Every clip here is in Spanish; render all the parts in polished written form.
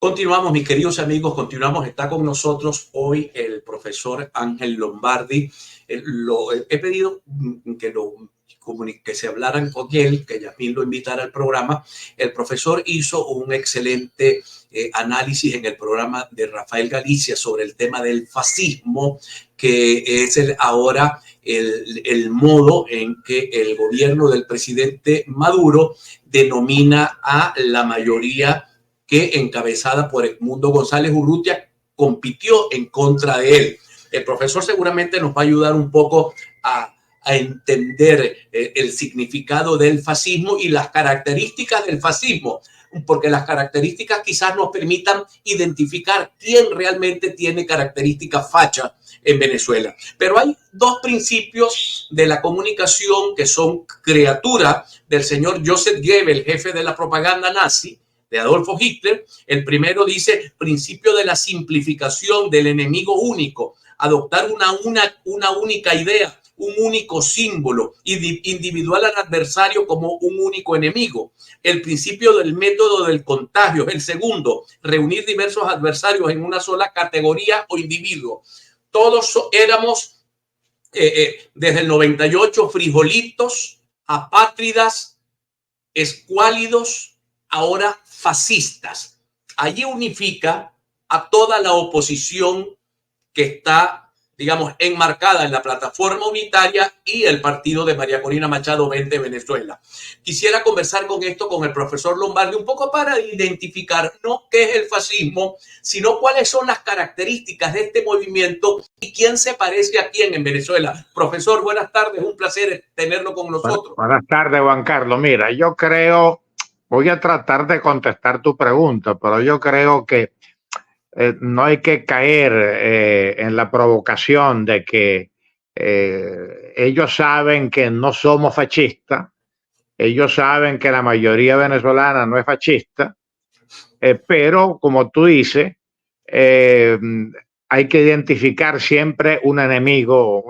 Continuamos, mis queridos amigos, continuamos. Está con nosotros hoy el profesor Ángel Lombardi. He pedido que se hablaran con él, que Yasmín lo invitara al programa. El profesor hizo un excelente análisis en el programa de Rafael Galicia sobre el tema del fascismo, que es ahora el modo en que el gobierno del presidente Maduro denomina a la mayoría que, encabezada por Edmundo González Urrutia, compitió en contra de él. El profesor seguramente nos va a ayudar un poco a entender el significado del fascismo y las características del fascismo, porque las características quizás nos permitan identificar quién realmente tiene características fachas en Venezuela. Pero hay dos principios de la comunicación que son criatura del señor Joseph Goebbels, jefe de la propaganda nazi, de Adolfo Hitler. El primero dice: principio de la simplificación del enemigo único, adoptar una única idea, un único símbolo, individual al adversario como un único enemigo. El principio del método del contagio es el segundo: reunir diversos adversarios en una sola categoría o individuo. Todos éramos desde el 98 frijolitos, apátridas, escuálidos, ahora fascistas. Allí unifica a toda la oposición que está, digamos, enmarcada en la plataforma unitaria y el partido de María Corina Machado Vente Venezuela. Quisiera conversar con el profesor Lombardi un poco para identificar no qué es el fascismo, sino cuáles son las características de este movimiento y quién se parece a quién en Venezuela. Profesor, buenas tardes, un placer tenerlo con nosotros. Buenas tardes, Juan Carlos. Mira, yo creo, voy a tratar de contestar tu pregunta, pero yo creo que no hay que caer en la provocación de que ellos saben que no somos fascistas, ellos saben que la mayoría venezolana no es fascista, pero como tú dices, hay que identificar siempre un enemigo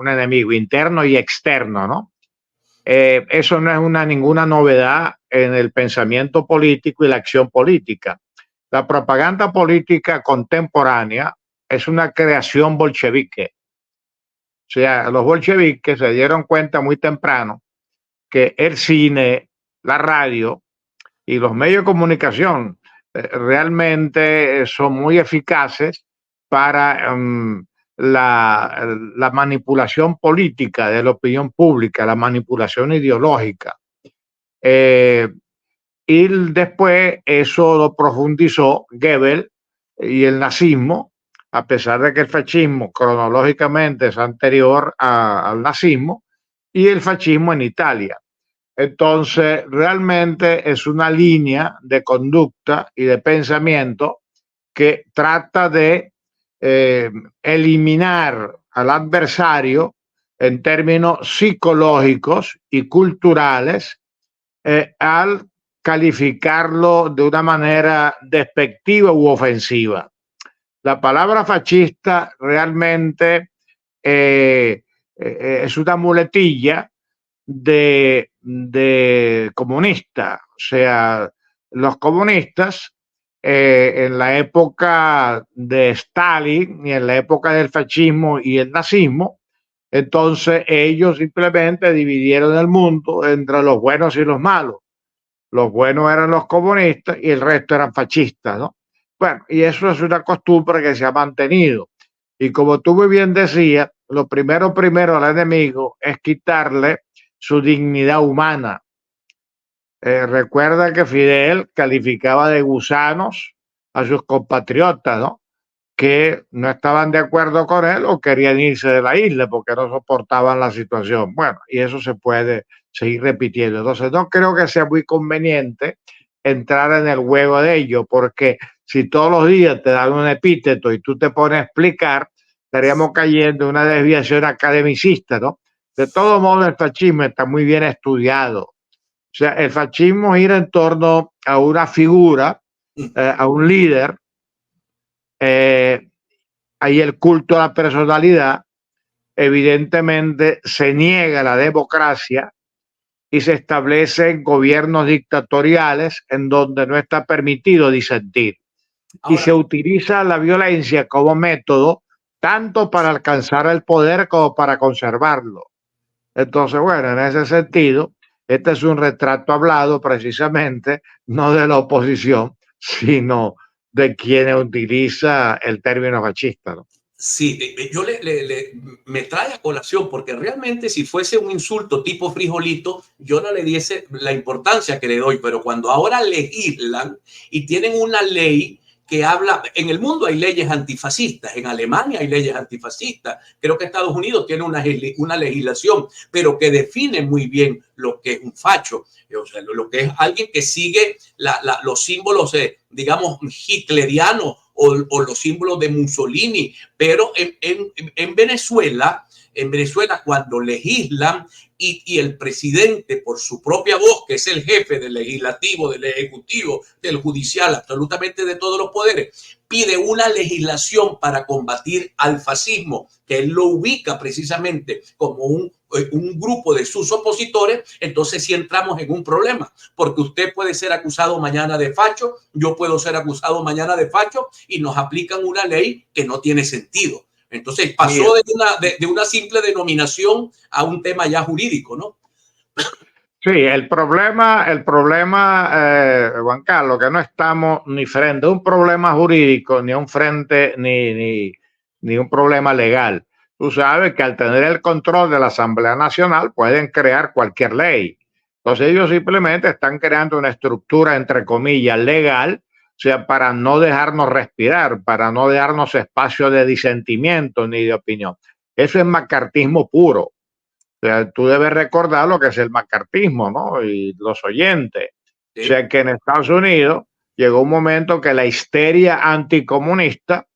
interno y externo, ¿no? Eso no es ninguna novedad en el pensamiento político y la acción política. La propaganda política contemporánea es una creación bolchevique. O sea, los bolcheviques se dieron cuenta muy temprano que el cine, la radio y los medios de comunicación realmente son muy eficaces para la manipulación política de la opinión pública, la manipulación ideológica. Y después eso lo profundizó Goebbels y el nazismo, a pesar de que el fascismo cronológicamente es anterior al nazismo, y el fascismo en Italia. Entonces, realmente es una línea de conducta y de pensamiento que trata de eliminar al adversario en términos psicológicos y culturales al calificarlo de una manera despectiva u ofensiva. La palabra fascista realmente es una muletilla de comunista. O sea, los comunistas en la época de Stalin y en la época del fascismo y el nazismo, entonces ellos simplemente dividieron el mundo entre los buenos y los malos. Los buenos eran los comunistas y el resto eran fascistas, ¿no? Bueno, y eso es una costumbre que se ha mantenido. Y como tú muy bien decías, lo primero al enemigo es quitarle su dignidad humana. Recuerda que Fidel calificaba de gusanos a sus compatriotas, ¿no? Que no estaban de acuerdo con él o querían irse de la isla porque no soportaban la situación. Bueno, y eso se puede seguir repitiendo. Entonces, no creo que sea muy conveniente entrar en el juego de ello, porque si todos los días te dan un epíteto y tú te pones a explicar, estaríamos cayendo en una desviación academicista, ¿no? De todo modo, el fascismo está muy bien estudiado. O sea, el fascismo gira en torno a una figura, a un líder. Hay el culto a la personalidad. Evidentemente se niega la democracia y se establecen gobiernos dictatoriales en donde no está permitido disentir. y se Ahora, utiliza la violencia como método tanto para alcanzar el poder como para conservarlo. Entonces, bueno, en ese sentido, este es un retrato hablado precisamente no de la oposición, sino de quien utiliza el término fascista, ¿no? sí, yo me trae a colación porque realmente si fuese un insulto tipo frijolito, yo no le diese la importancia que le doy, pero cuando ahora legislan y tienen una ley que habla, en el mundo hay leyes antifascistas, en Alemania hay leyes antifascistas, creo que Estados Unidos tiene una legislación, pero que define muy bien lo que es un facho, o sea, lo que es alguien que sigue los símbolos, digamos, hitlerianos o los símbolos de Mussolini, pero en Venezuela cuando legislan y el presidente por su propia voz, que es el jefe del legislativo, del ejecutivo, del judicial, absolutamente de todos los poderes, pide una legislación para combatir al fascismo, que él lo ubica precisamente como un grupo de sus opositores, entonces sí entramos en un problema, porque usted puede ser acusado mañana de facho, yo puedo ser acusado mañana de facho y nos aplican una ley que no tiene sentido. Entonces pasó Mira, de una simple denominación a un tema ya jurídico, ¿no? sí, el problema, Juan Carlos, que no estamos ni frente a un problema jurídico, ni a un frente, ni un problema legal. Tú sabes que al tener el control de la Asamblea Nacional pueden crear cualquier ley. Entonces ellos simplemente están creando una estructura, entre comillas, legal, o sea, para no dejarnos respirar, para no dejarnos espacio de disentimiento ni de opinión. Eso es macartismo puro. O sea, tú debes recordar lo que es el macartismo, ¿no? Y los oyentes. O Sí. sea, que en Estados Unidos llegó un momento que la histeria anticomunista,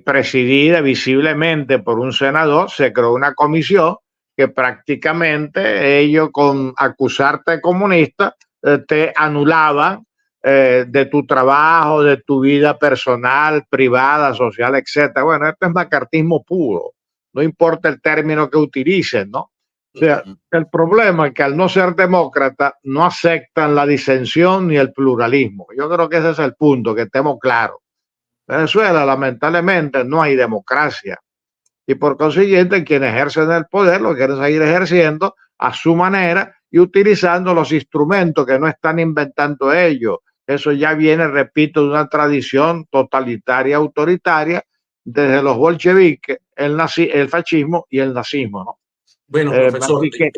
presidida visiblemente por un senador, se creó una comisión que prácticamente ellos con acusarte de comunista te anulaban de tu trabajo, de tu vida personal, privada, social, etcétera. Bueno, esto es macartismo puro. No importa el término que utilicen, ¿no? O sea, el problema es que al no ser demócrata no aceptan la disensión ni el pluralismo. Yo creo que ese es el punto, que estemos claros. En Venezuela, lamentablemente, no hay democracia. Y por consiguiente, quienes ejercen el poder lo quieren seguir ejerciendo a su manera y utilizando los instrumentos que no están inventando ellos. Eso ya viene, repito, de una tradición totalitaria, autoritaria, desde los bolcheviques, el fascismo y el nazismo, ¿no? Bueno, profesor, Así que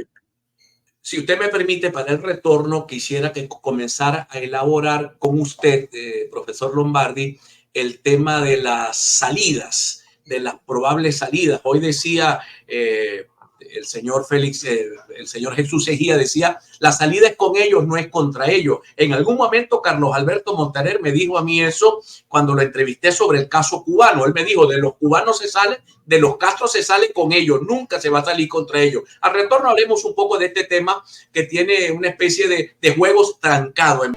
si usted me permite, para el retorno, quisiera que comenzara a elaborar con usted, profesor Lombardi, el tema de las salidas, de las probables salidas. Hoy decía el señor Félix, el señor Jesús Ejía decía, la salida es con ellos, no es contra ellos. En algún momento Carlos Alberto Montaner me dijo a mí eso cuando lo entrevisté sobre el caso cubano. Él me dijo, de los cubanos se sale, de los Castro se sale con ellos, nunca se va a salir contra ellos. Al retorno hablemos un poco de este tema que tiene una especie de juegos trancados.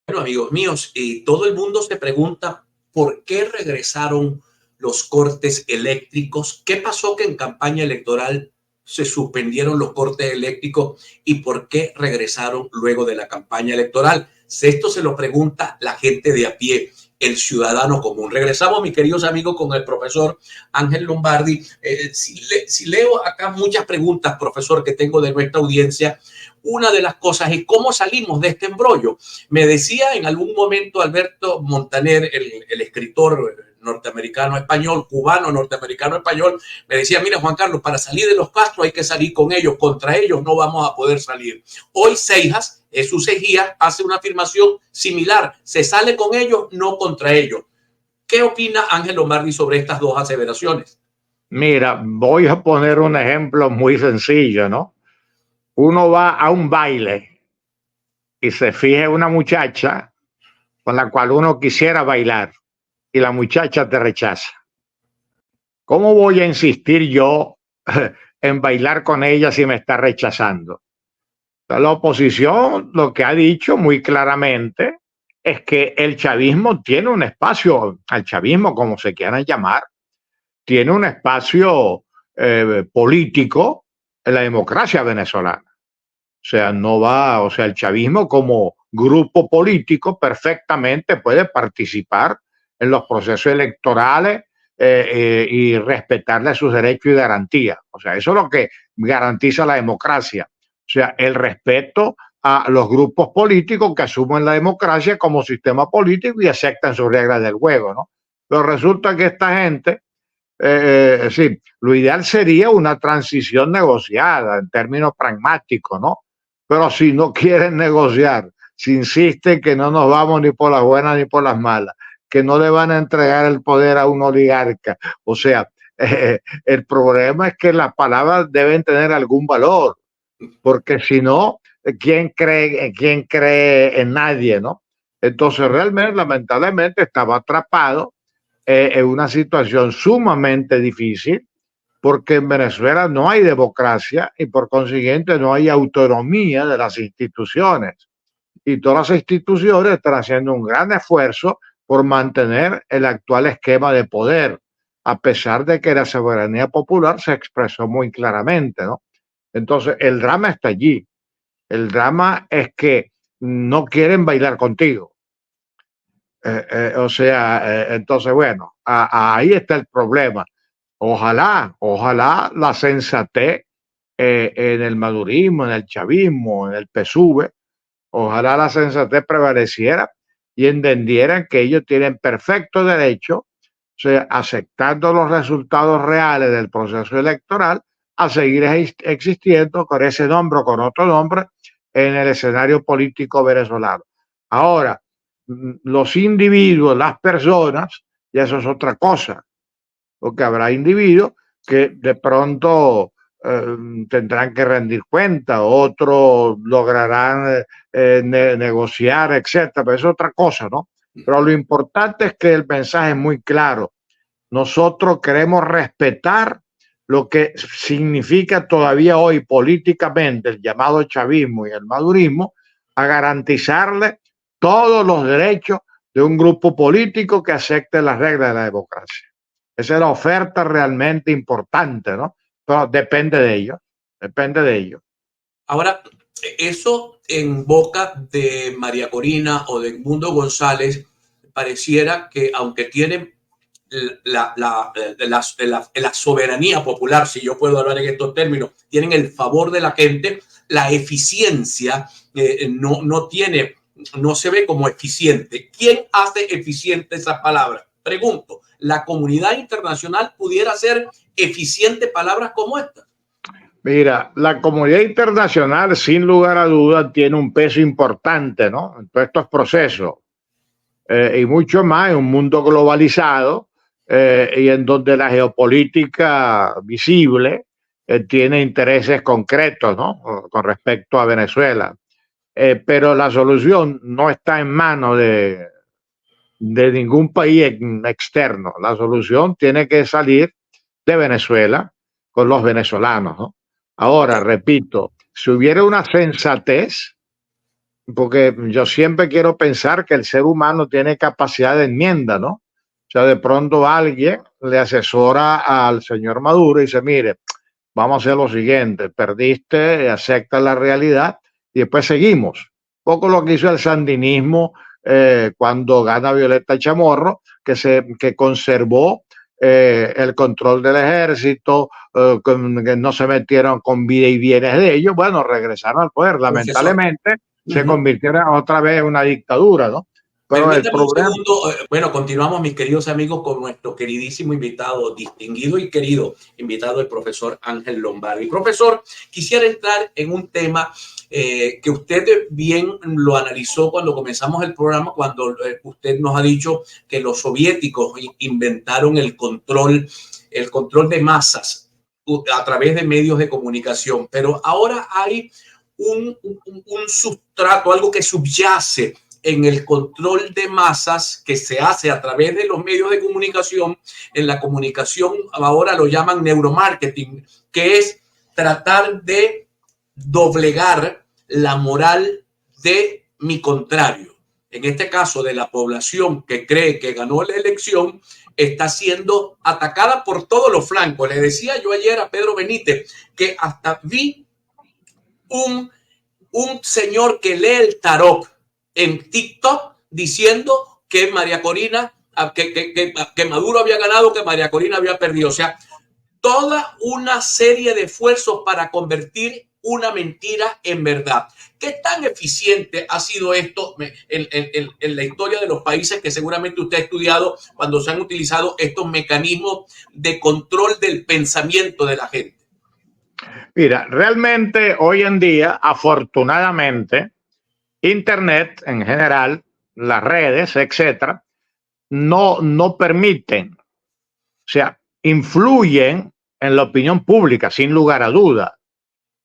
Bueno, amigos míos, todo el mundo se pregunta por qué regresaron los cortes eléctricos, qué pasó que en campaña electoral se suspendieron los cortes eléctricos y por qué regresaron luego de la campaña electoral. Esto se lo pregunta la gente de a pie, el ciudadano común. Regresamos, mis queridos amigos, con el profesor Ángel Lombardi. Si leo acá muchas preguntas, profesor, que tengo de nuestra audiencia, una de las cosas es cómo salimos de este embrollo. Me decía en algún momento Alberto Montaner, el escritor norteamericano español, cubano norteamericano español, me decía, mira Juan Carlos, para salir de los Castro hay que salir con ellos, contra ellos no vamos a poder salir. Hoy Seijas, Jesús Ejía, hace una afirmación similar, se sale con ellos, no contra ellos. ¿Qué opina Ángel Lombardi sobre estas dos aseveraciones? mira, voy a poner un ejemplo muy sencillo, ¿no? Uno va a un baile y se fija en una muchacha con la cual uno quisiera bailar y la muchacha te rechaza. ¿Cómo voy a insistir yo en bailar con ella si me está rechazando? La oposición lo que ha dicho muy claramente es que el chavismo tiene un espacio, al chavismo como se quieran llamar, tiene un espacio político en la democracia venezolana. O sea, no va, o sea, el chavismo como grupo político perfectamente puede participar en los procesos electorales y respetarle sus derechos y garantías. O sea, eso es lo que garantiza la democracia. O sea, el respeto a los grupos políticos que asumen la democracia como sistema político y aceptan sus reglas del juego, ¿no? Pero resulta que esta gente, sí, lo ideal sería una transición negociada en términos pragmáticos, ¿no? Pero si no quieren negociar, si insisten que no nos vamos ni por las buenas ni por las malas, que no le van a entregar el poder a un oligarca, o sea, el problema es que las palabras deben tener algún valor, porque si no, quién cree en nadie, ¿no? Entonces, realmente, lamentablemente, estaba atrapado en una situación sumamente difícil, porque en Venezuela no hay democracia y por consiguiente no hay autonomía de las instituciones. Y todas las instituciones están haciendo un gran esfuerzo por mantener el actual esquema de poder, a pesar de que la soberanía popular se expresó muy claramente, ¿no? Entonces, el drama está allí. El drama es que no quieren bailar contigo. Entonces, bueno, ahí está el problema. Ojalá la sensatez en el madurismo, en el chavismo, en el PSUV, ojalá la sensatez prevaleciera y entendieran que ellos tienen perfecto derecho, o sea, aceptando los resultados reales del proceso electoral, a seguir existiendo con ese nombre o con otro nombre en el escenario político venezolano. Ahora, los individuos, las personas, y eso es otra cosa, porque habrá individuos que de pronto tendrán que rendir cuenta, otros lograrán negociar, etcétera, pero es otra cosa, ¿no? Pero lo importante es que el mensaje es muy claro. Nosotros queremos respetar lo que significa todavía hoy políticamente el llamado chavismo y el madurismo, a garantizarle todos los derechos de un grupo político que acepte las reglas de la democracia. Esa es la oferta realmente importante, ¿no? Pero depende de ellos, depende de ellos. Ahora, eso en boca de María Corina o de Edmundo González, pareciera que aunque tienen la soberanía popular, si yo puedo hablar en estos términos, tienen el favor de la gente, la eficiencia no se ve como eficiente. ¿Quién hace eficiente esa palabra? Pregunto, ¿la comunidad internacional pudiera hacer eficiente palabras como esta? Mira, la comunidad internacional, sin lugar a dudas, tiene un peso importante, ¿no? En todos estos procesos. Y mucho más en un mundo globalizado y en donde la geopolítica visible tiene intereses concretos, ¿no? Con respecto a Venezuela. Pero la solución no está en manos de ningún país externo. La solución tiene que salir de Venezuela con los venezolanos, ¿no? Ahora, repito, si hubiera una sensatez, porque yo siempre quiero pensar que el ser humano tiene capacidad de enmienda, ¿no? O sea, de pronto alguien le asesora al señor Maduro y dice, mire, vamos a hacer lo siguiente, perdiste, acepta la realidad y después seguimos. Poco lo que hizo el sandinismo cuando gana Violeta Chamorro, que conservó el control del ejército, que no se metieron con vida y bienes de ellos, bueno, regresaron al poder. Lamentablemente se convirtieron otra vez en una dictadura, ¿no? Pero permítame un segundo. Bueno, continuamos, mis queridos amigos, con nuestro queridísimo invitado, distinguido y querido invitado, el profesor Ángel Lombardi. Profesor, quisiera entrar en un tema que usted bien lo analizó cuando comenzamos el programa, cuando usted nos ha dicho que los soviéticos inventaron el control de masas a través de medios de comunicación. Pero ahora hay un sustrato, algo que subyace en el control de masas que se hace a través de los medios de comunicación. En la comunicación ahora lo llaman neuromarketing, que es tratar de doblegar la moral de mi contrario. En este caso, de la población que cree que ganó la elección, está siendo atacada por todos los flancos. Le decía yo ayer a Pedro Benítez que hasta vi un señor que lee el tarot en TikTok diciendo que María Corina, que Maduro había ganado, que María Corina había perdido. O sea, toda una serie de esfuerzos para convertir una mentira en verdad. ¿Qué tan eficiente ha sido esto en la historia de los países que seguramente usted ha estudiado cuando se han utilizado estos mecanismos de control del pensamiento de la gente? Mira, realmente hoy en día, afortunadamente, Internet en general, las redes, etcétera, no permiten, o sea, influyen en la opinión pública, sin lugar a duda.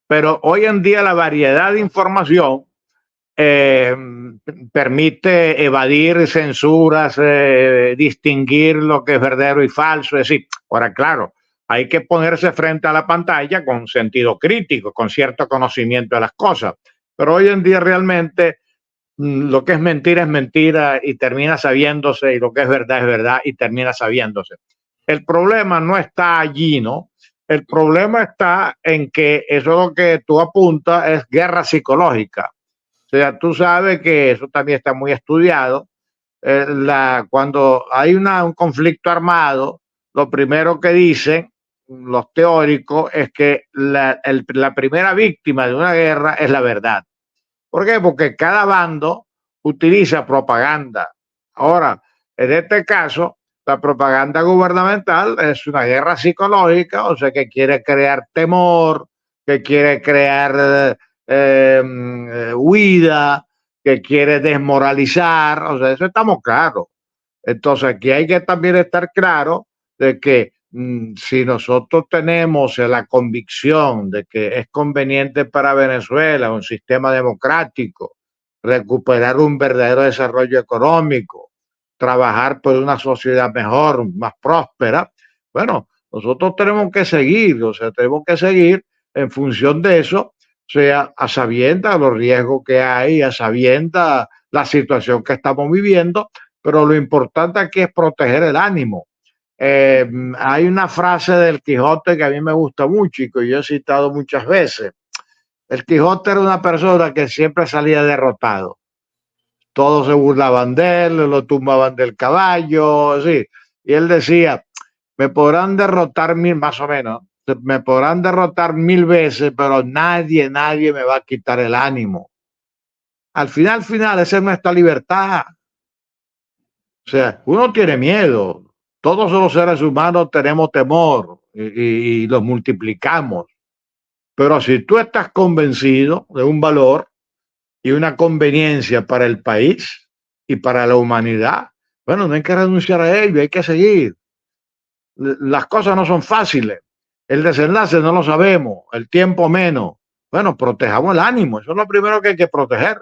Pero hoy en día la variedad de información eh, permite evadir censuras, distinguir lo que es verdadero y falso. Es decir, ahora claro, hay que ponerse frente a la pantalla con sentido crítico, con cierto conocimiento de las cosas. Pero hoy en día realmente lo que es mentira y termina sabiéndose, y lo que es verdad y termina sabiéndose. El problema no está allí, ¿no? El problema está en que eso es lo que tú apuntas, es guerra psicológica. O sea, tú sabes que eso también está muy estudiado. Cuando hay un conflicto armado, lo primero que dicen los teóricos es que la primera víctima de una guerra es la verdad. ¿Por qué? Porque cada bando utiliza propaganda. Ahora, en este caso, la propaganda gubernamental es una guerra psicológica, o sea, que quiere crear temor, que quiere crear huida, que quiere desmoralizar, o sea, eso estamos claros. Entonces, aquí hay que también estar claro de que si nosotros tenemos la convicción de que es conveniente para Venezuela un sistema democrático, recuperar un verdadero desarrollo económico, trabajar por una sociedad mejor, más próspera, bueno, nosotros tenemos que seguir, o sea, tenemos que seguir en función de eso, o sea, a sabiendas los riesgos que hay, a sabiendas la situación que estamos viviendo, pero lo importante aquí es proteger el ánimo. Hay una frase del Quijote que a mí me gusta mucho y que yo he citado muchas veces. El Quijote era una persona que siempre salía derrotado. Todos se burlaban de él, lo tumbaban del caballo, sí. Y él decía, me podrán derrotar más o menos, me podrán derrotar 1000 veces, pero nadie me va a quitar el ánimo. Al final, esa es nuestra libertad. O sea, uno tiene miedo. Todos los seres humanos tenemos temor y los multiplicamos. Pero si tú estás convencido de un valor y una conveniencia para el país y para la humanidad, bueno, no hay que renunciar a ello, hay que seguir. Las cosas no son fáciles. El desenlace no lo sabemos, el tiempo menos. Bueno, protejamos el ánimo, eso es lo primero que hay que proteger.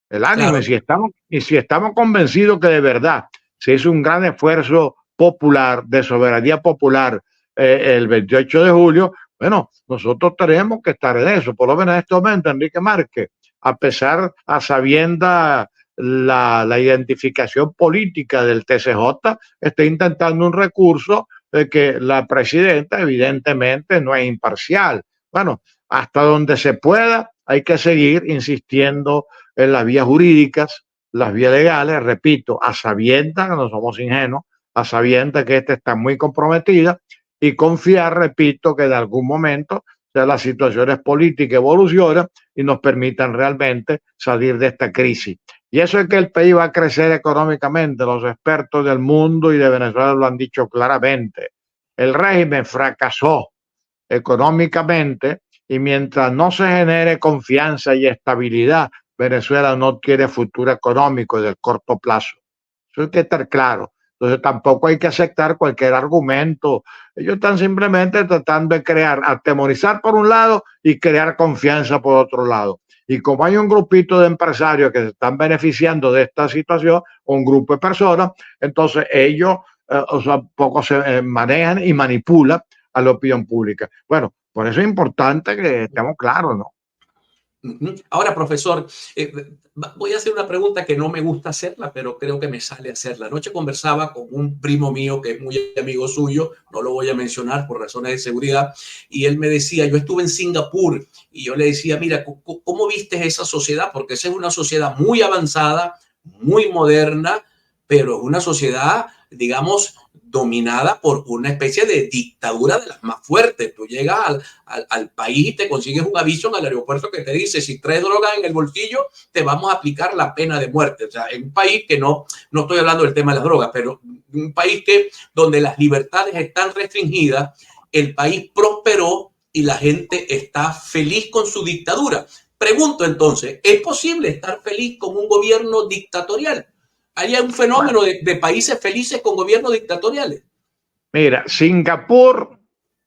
El ánimo, Claro. y si estamos convencidos que de verdad se hizo un gran esfuerzo popular, de soberanía popular, el 28 de julio, bueno, nosotros tenemos que estar en eso. Por lo menos en este momento, Enrique Márquez, a pesar, a sabienda la identificación política del TCJ, está intentando un recurso de que la presidenta evidentemente no es imparcial. Bueno, hasta donde se pueda, hay que seguir insistiendo en las vías jurídicas, las vías legales, repito, a sabiendas que no somos ingenuos, a sabiendas que esta está muy comprometida y confiar, repito, que de algún momento las situaciones políticas evolucionan y nos permitan realmente salir de esta crisis. Y eso es que el país va a crecer económicamente. Los expertos del mundo y de Venezuela lo han dicho claramente. El régimen fracasó económicamente y mientras no se genere confianza y estabilidad, Venezuela no tiene futuro económico del corto plazo. Eso hay que estar claro. Entonces tampoco hay que aceptar cualquier argumento. Ellos están simplemente tratando de crear, atemorizar por un lado y crear confianza por otro lado. Y como hay un grupito de empresarios que se están beneficiando de esta situación, un grupo de personas, entonces ellos poco se manejan y manipulan a la opinión pública. Bueno, por eso es importante que estemos claros, ¿no? Ahora, profesor, voy a hacer una pregunta que no me gusta hacerla, pero creo que me sale hacerla. Anoche conversaba con un primo mío que es muy amigo suyo, no lo voy a mencionar por razones de seguridad, y él me decía, yo estuve en Singapur, y yo le decía, mira, ¿cómo viste esa sociedad? Porque esa es una sociedad muy avanzada, muy moderna, pero es una sociedad, digamos, dominada por una especie de dictadura de las más fuertes. Tú llegas al país y te consigues un aviso en el aeropuerto que te dice, si traes drogas en el bolsillo, te vamos a aplicar la pena de muerte. O sea, en un país que no estoy hablando del tema de las drogas, pero un país donde las libertades están restringidas, el país prosperó y la gente está feliz con su dictadura. Pregunto entonces, ¿es posible estar feliz con un gobierno dictatorial? ¿Hay un fenómeno de países felices con gobiernos dictatoriales? Mira, Singapur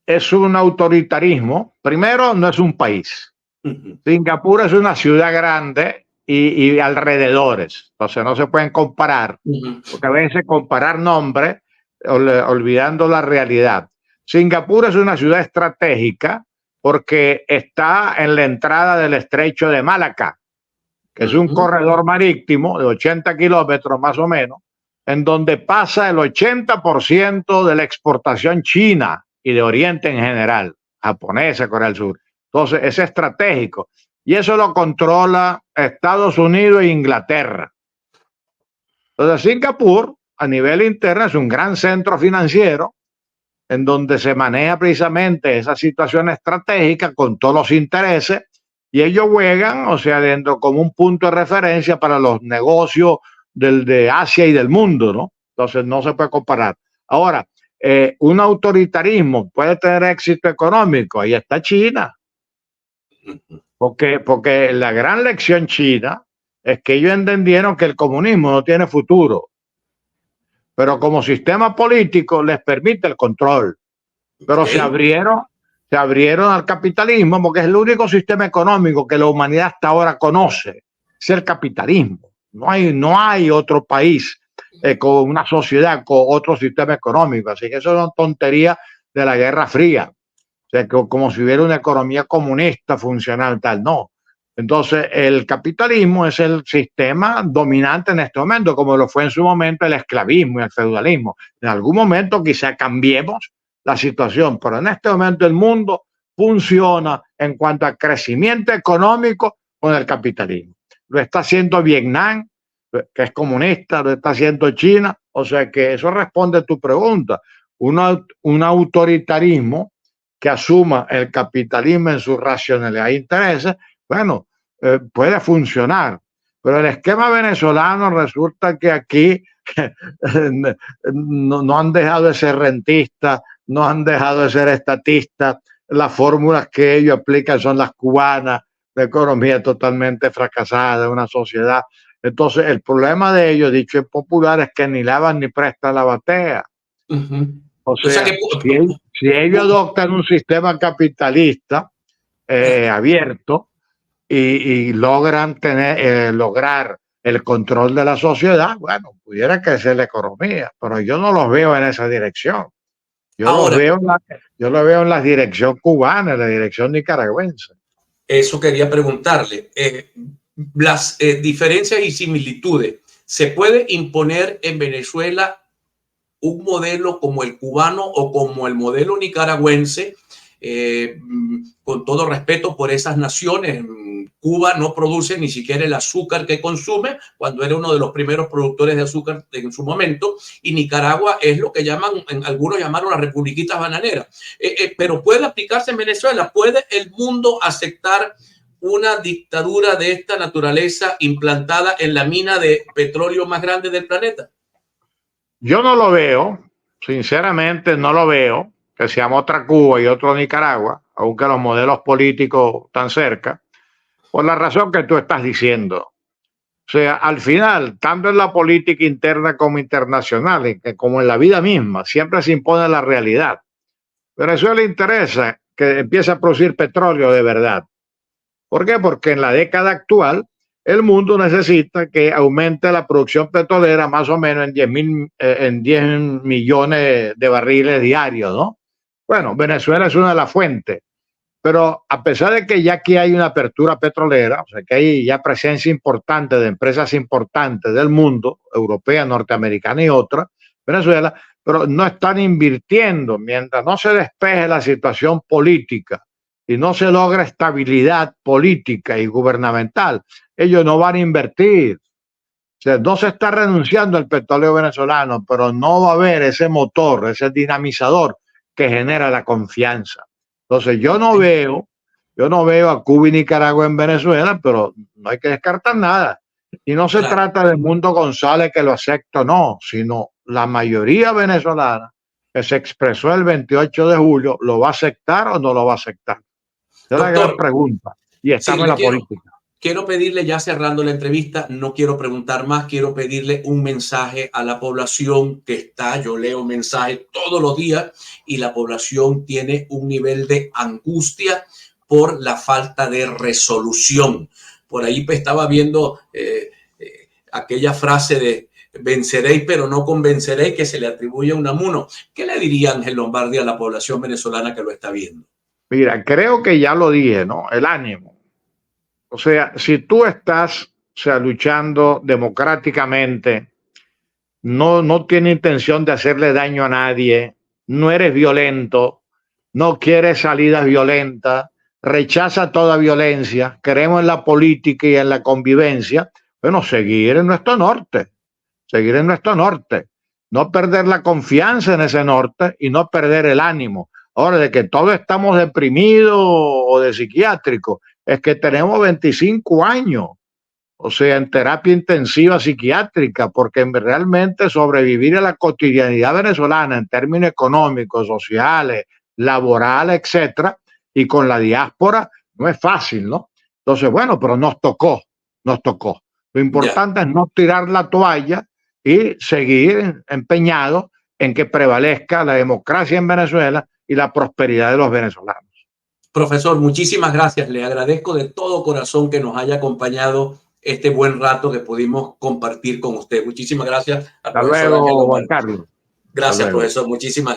es un autoritarismo. Primero, no es un país. Singapur es una ciudad grande y alrededores. Entonces no se pueden comparar, porque a veces comparar nombres olvidando la realidad. Singapur es una ciudad estratégica porque está en la entrada del estrecho de Malaca, que es un corredor marítimo de 80 kilómetros más o menos, en donde pasa el 80% de la exportación china y de Oriente en general, japonesa, Corea del Sur. Entonces, es estratégico. Y eso lo controla Estados Unidos e Inglaterra. Entonces, Singapur, a nivel interno, es un gran centro financiero en donde se maneja precisamente esa situación estratégica con todos los intereses y ellos juegan, o sea, dentro como un punto de referencia para los negocios de Asia y del mundo, ¿no? Entonces no se puede comparar. Ahora, un autoritarismo puede tener éxito económico, ahí está China, porque la gran lección china es que ellos entendieron que el comunismo no tiene futuro, pero como sistema político les permite el control. Pero se abrieron al capitalismo porque es el único sistema económico que la humanidad hasta ahora conoce, es el capitalismo. No hay otro país con una sociedad con otro sistema económico. Así que eso es una tontería de la Guerra Fría. O sea, como si hubiera una economía comunista funcional, tal. No. Entonces, el capitalismo es el sistema dominante en este momento, como lo fue en su momento el esclavismo y el feudalismo. En algún momento quizá cambiemos la situación, pero en este momento el mundo funciona en cuanto a crecimiento económico con el capitalismo. Lo está haciendo Vietnam, que es comunista, lo está haciendo China, o sea que eso responde a tu pregunta. Un autoritarismo que asuma el capitalismo en su racionalidad e intereses, bueno, puede funcionar, pero el esquema venezolano resulta que aquí no han dejado de ser rentistas, no han dejado de ser estatistas, las fórmulas que ellos aplican son las cubanas, la economía totalmente fracasada, una sociedad. Entonces, el problema de ellos, dicho en popular, es que ni lavan ni prestan la batea. O sea, si ellos adoptan un sistema capitalista abierto y logran lograr el control de la sociedad, bueno, pudiera crecer la economía, pero yo no los veo en esa dirección. Yo lo veo en la dirección cubana, en la dirección nicaragüense. Eso quería preguntarle. Las diferencias y similitudes. ¿Se puede imponer en Venezuela un modelo como el cubano o como el modelo nicaragüense? Con todo respeto por esas naciones, Cuba no produce ni siquiera el azúcar que consume cuando era uno de los primeros productores de azúcar en su momento, y Nicaragua es lo que algunos llamaron las republiquitas bananeras. Pero puede aplicarse en Venezuela. ¿Puede el mundo aceptar una dictadura de esta naturaleza implantada en la mina de petróleo más grande del planeta? Yo no lo veo, sinceramente no lo veo, que seamos otra Cuba y otro Nicaragua, aunque los modelos políticos están cerca, por la razón que tú estás diciendo. O sea, al final, tanto en la política interna como internacional, como en la vida misma, siempre se impone la realidad. Venezuela le interesa que empiece a producir petróleo de verdad. ¿Por qué? Porque en la década actual el mundo necesita que aumente la producción petrolera más o menos en 10 millones de barriles diarios, ¿no? Bueno, Venezuela es una de las fuentes, Pero a pesar de que ya aquí hay una apertura petrolera, o sea que hay ya presencia importante de empresas importantes del mundo, europea, norteamericana y otras, Venezuela, pero no están invirtiendo mientras no se despeje la situación política y no se logra estabilidad política y gubernamental, ellos no van a invertir. O sea, no se está renunciando al petróleo venezolano, pero no va a haber ese motor, ese dinamizador que genera la confianza. Entonces yo no veo a Cuba y Nicaragua en Venezuela, pero no hay que descartar nada. Y no se trata de Mundo González que lo acepta o no, sino la mayoría venezolana que se expresó el 28 de julio, ¿lo va a aceptar o no lo va a aceptar? Esa es la gran pregunta. Y estamos en la política. Quiero pedirle, ya cerrando la entrevista, no quiero preguntar más, quiero pedirle un mensaje a la población que está, yo leo mensajes todos los días y la población tiene un nivel de angustia por la falta de resolución. Por ahí estaba viendo aquella frase de venceréis pero no convenceréis que se le atribuye a Unamuno. ¿Qué le diría Ángel Lombardi a la población venezolana que lo está viendo? Mira, creo que ya lo dije, ¿no? El ánimo. O sea, si tú estás, o sea, luchando democráticamente, no tienes intención de hacerle daño a nadie, no eres violento, no quieres salidas violentas, rechaza toda violencia, creemos en la política y en la convivencia, bueno, seguir en nuestro norte, no perder la confianza en ese norte y no perder el ánimo. Ahora, de que todos estamos deprimidos o de psiquiátrico, es que tenemos 25 años, o sea, en terapia intensiva psiquiátrica, porque realmente sobrevivir a la cotidianidad venezolana en términos económicos, sociales, laborales, etcétera, y con la diáspora no es fácil, ¿no? Entonces, bueno, pero nos tocó. Lo importante es no tirar la toalla y seguir empeñado en que prevalezca la democracia en Venezuela y la prosperidad de los venezolanos. Profesor, muchísimas gracias. Le agradezco de todo corazón que nos haya acompañado este buen rato que pudimos compartir con usted. Muchísimas gracias. Hasta luego, Juan Carlos. Gracias, profesor. Muchísimas gracias.